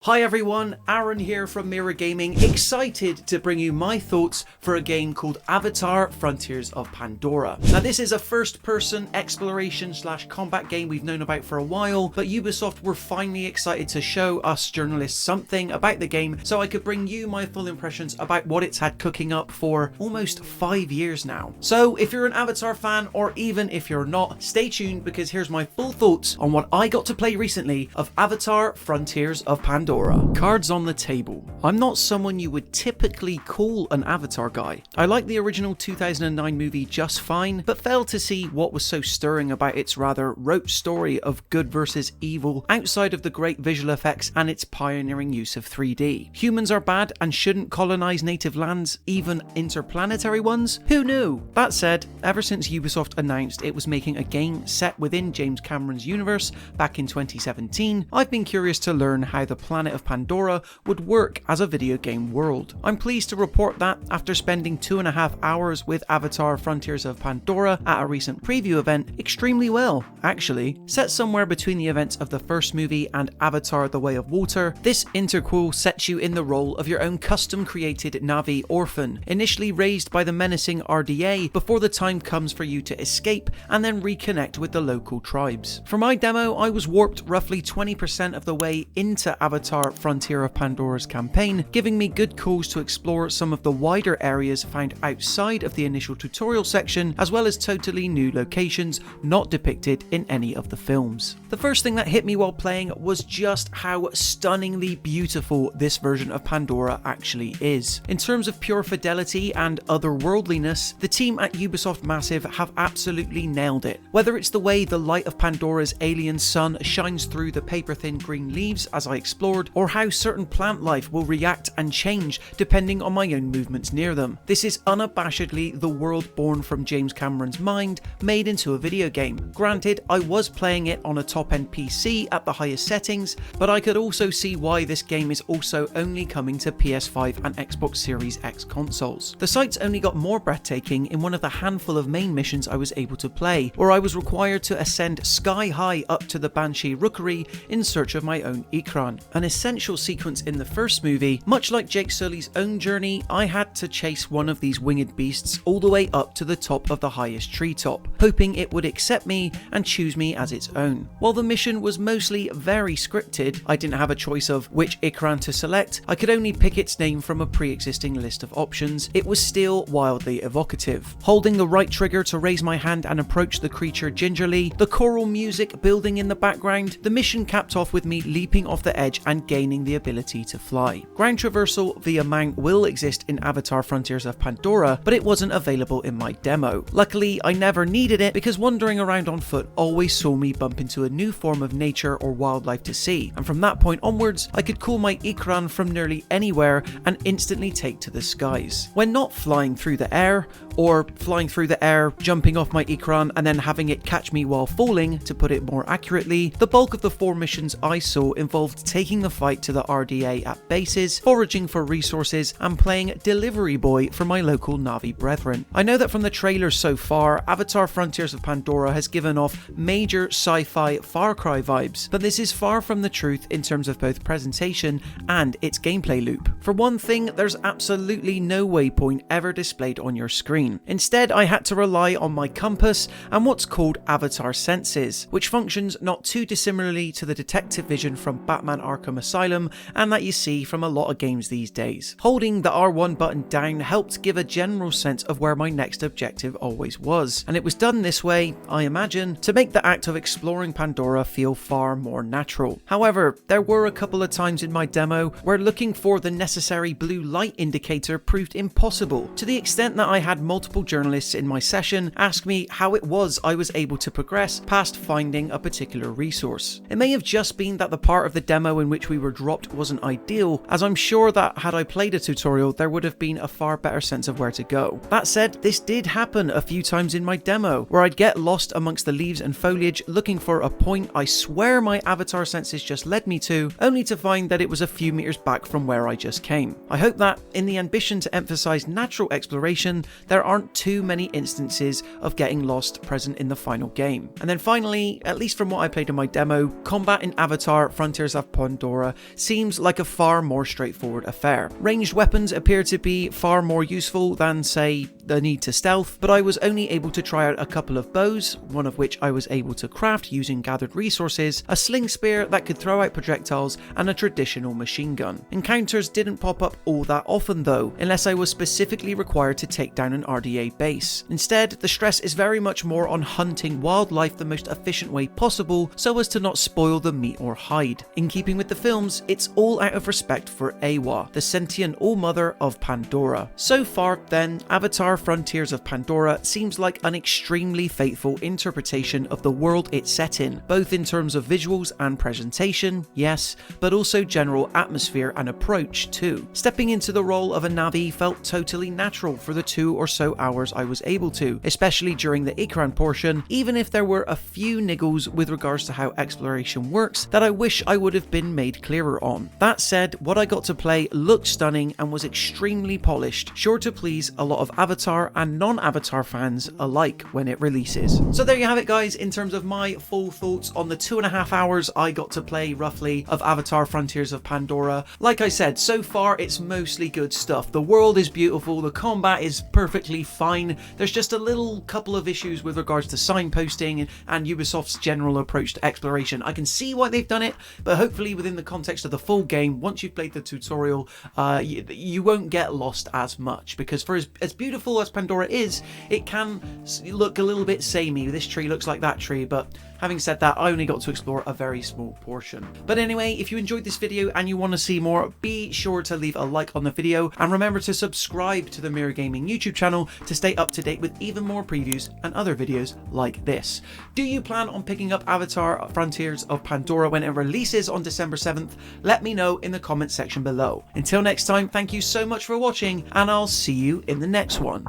Hi everyone, Aaron here from Mirror Gaming, excited to bring you my thoughts for a game called Avatar Frontiers of Pandora. Now this is a first-person exploration/combat game we've known about for a while, but Ubisoft were finally excited to show us journalists something about the game so I could bring you my full impressions about what it's had cooking up for almost 5 years now. So if you're an Avatar fan, or even if you're not, stay tuned because here's my full thoughts on what I got to play recently of Avatar Frontiers of Pandora. Cards on the table. I'm not someone you would typically call an Avatar guy. I like the original 2009 movie just fine, but failed to see what was so stirring about its rather rote story of good versus evil outside of the great visual effects and its pioneering use of 3D. Humans are bad and shouldn't colonize native lands, even interplanetary ones? Who knew? That said, ever since Ubisoft announced it was making a game set within James Cameron's universe back in 2017, I've been curious to learn how the planet of Pandora would work as a video game world. I'm pleased to report that after spending 2.5 hours with Avatar Frontiers of Pandora at a recent preview event, extremely well, actually. Set somewhere between the events of the first movie and Avatar The Way of Water, this interquel sets you in the role of your own custom-created Na'vi orphan, initially raised by the menacing RDA before the time comes for you to escape and then reconnect with the local tribes. For my demo, I was warped roughly 20% of the way into Avatar Frontier of Pandora's campaign, giving me good cause to explore some of the wider areas found outside of the initial tutorial section, as well as totally new locations not depicted in any of the films. The first thing that hit me while playing was just how stunningly beautiful this version of Pandora actually is. In terms of pure fidelity and otherworldliness, the team at Ubisoft Massive have absolutely nailed it. Whether it's the way the light of Pandora's alien sun shines through the paper-thin green leaves as I explored, or how certain plant life will react and change depending on my own movements near them. This is unabashedly the world born from James Cameron's mind, made into a video game. Granted, I was playing it on a top-end PC at the highest settings, but I could also see why this game is also only coming to PS5 and Xbox Series X consoles. The sights only got more breathtaking in one of the handful of main missions I was able to play, where I was required to ascend sky high up to the Banshee Rookery in search of my own Ikran. An essential sequence in the first movie, much like Jake Sully's own journey, I had to chase one of these winged beasts all the way up to the top of the highest treetop, hoping it would accept me and choose me as its own. While the mission was mostly very scripted, I didn't have a choice of which Ikran to select, I could only pick its name from a pre-existing list of options. It was still wildly evocative. Holding the right trigger to raise my hand and approach the creature gingerly, the choral music building in the background, the mission capped off with me leaping off the edge and gaining the ability to fly. Ground traversal via mount will exist in Avatar Frontiers of Pandora, but it wasn't available in my demo. Luckily, I never needed it because wandering around on foot always saw me bump into a new form of nature or wildlife to see, and from that point onwards, I could call my Ikran from nearly anywhere and instantly take to the skies. When not flying through the air, or flying through the air, jumping off my Ikran and then having it catch me while falling, to put it more accurately, the bulk of the 4 missions I saw involved taking the fight to the RDA at bases, foraging for resources, and playing delivery boy for my local Na'vi brethren. I know that from the trailers so far, Avatar Frontiers of Pandora has given off major Sci-Fi Far Cry vibes, but this is far from the truth in terms of both presentation and its gameplay loop. For one thing, there's absolutely no waypoint ever displayed on your screen. Instead, I had to rely on my compass and what's called Avatar Senses, which functions not too dissimilarly to the detective vision from Batman Arkham Asylum and that you see from a lot of games these days. Holding the R1 button down helped give a general sense of where my next objective always was, and it was done this way, I imagine, to make the act of exploring Pandora feel far more natural. However, there were a couple of times in my demo where looking for the necessary blue light indicator proved impossible, to the extent that I had multiple journalists in my session ask me how it was I was able to progress past finding a particular resource. It may have just been that the part of the demo in which we were dropped wasn't ideal, as I'm sure that had I played a tutorial there would have been a far better sense of where to go. That said, this did happen a few times in my demo, where I'd get lost amongst the leaves and foliage looking for a point I swear my Avatar senses just led me to, only to find that it was a few meters back from where I just first came. I hope that, in the ambition to emphasize natural exploration, there aren't too many instances of getting lost present in the final game. And then finally, at least from what I played in my demo, combat in Avatar Frontiers of Pandora seems like a far more straightforward affair. Ranged weapons appear to be far more useful than, say, the need to stealth, but I was only able to try out a couple of bows, one of which I was able to craft using gathered resources, a sling spear that could throw out projectiles, and a traditional machine gun. Encounters didn't pop up all that often though, unless I was specifically required to take down an RDA base. Instead, the stress is very much more on hunting wildlife the most efficient way possible so as to not spoil the meat or hide. In keeping with the films, it's all out of respect for Awa, the sentient all-mother of Pandora. So far then, Avatar Frontiers of Pandora seems like an extremely faithful interpretation of the world it's set in, both in terms of visuals and presentation, yes, but also general atmosphere and approach too. Stepping into the role of a Navi felt totally natural for the 2 or so hours I was able to, especially during the Ikran portion, even if there were a few niggles with regards to how exploration works that I wish I would have been made clearer on. That said, what I got to play looked stunning and was extremely polished, sure to please a lot of Avatar and non-Avatar fans alike when it releases. So there you have it guys, in terms of my full thoughts on the 2.5 hours I got to play roughly of Avatar Frontiers of Pandora. Like I said, so far it's mostly good stuff. The world is beautiful, the combat is perfectly fine, there's just a little couple of issues with regards to signposting and Ubisoft's general approach to exploration. I can see why they've done it, but hopefully within the context of the full game, once you've played the tutorial, you won't get lost as much, because for as beautiful as Pandora is, it can look a little bit samey. This tree looks like that tree, but having said that, I only got to explore a very small portion. But anyway, if you enjoyed this video and you want to see more, be sure to leave a like on the video and remember to subscribe to the Mirror Gaming YouTube channel to stay up to date with even more previews and other videos like this. Do you plan on picking up Avatar Frontiers of Pandora when it releases on December 7th? Let me know in the comments section below. Until next time, thank you so much for watching and I'll see you in the next one.